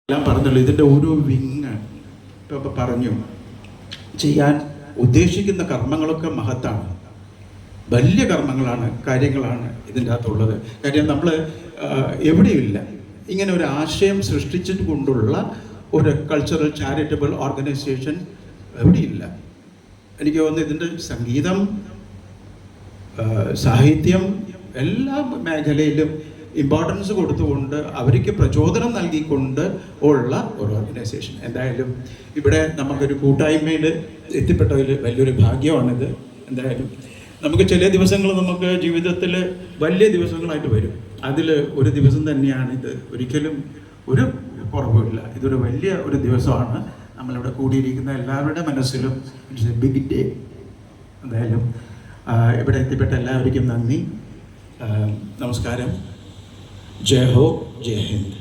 എല്ലാം പറഞ്ഞല്ലോ. ഇതിൻ്റെ ഓരോ വിങ് ഇപ്പോൾ പറഞ്ഞു ചെയ്യാൻ ഉദ്ദേശിക്കുന്ന കർമ്മങ്ങളൊക്കെ മഹത്താണ്, വലിയ കർമ്മങ്ങളാണ്, കാര്യങ്ങളാണ് ഇതിൻ്റെ അകത്തുള്ളത്. കാര്യം നമ്മൾ എവിടെയില്ല ഇങ്ങനെ ഒരു ആശയം സൃഷ്ടിച്ചിട്ട് കൊണ്ടുള്ള ഒരു കൾച്ചറൽ ചാരിറ്റബിൾ ഓർഗനൈസേഷൻ എവിടെയില്ല. എനിക്ക് തോന്നുന്നു ഇതിൻ്റെ സംഗീതം, സാഹിത്യം എല്ലാ മേഖലയിലും ഇമ്പോർട്ടൻസ് കൊടുത്തുകൊണ്ട് അവർക്ക് പ്രചോദനം നൽകിക്കൊണ്ട് ഉള്ള ഒരു ഓർഗനൈസേഷൻ. എന്തായാലും ഇവിടെ നമുക്കൊരു കൂട്ടായ്മയിൽ എത്തിപ്പെട്ടതിൽ വലിയൊരു ഭാഗ്യമാണിത്. എന്തായാലും നമുക്ക് ചില ദിവസങ്ങൾ നമുക്ക് ജീവിതത്തിൽ വലിയ ദിവസങ്ങളായിട്ട് വരും. അതിൽ ഒരു ദിവസം തന്നെയാണിത്. ഒരിക്കലും ഒരു കുറവുമില്ല. ഇതൊരു വലിയ ഒരു ദിവസമാണ്. നമ്മളിവിടെ കൂടിയിരിക്കുന്ന എല്ലാവരുടെ മനസ്സിലും ഇറ്റ്സ് എ ബിഗ് ഡേ. എന്തായാലും ഇവിടെ എത്തിപ്പെട്ട എല്ലാവർക്കും നന്ദി, നമസ്കാരം. ജയ് ഹോ, ജയ് ഹിന്ദ്.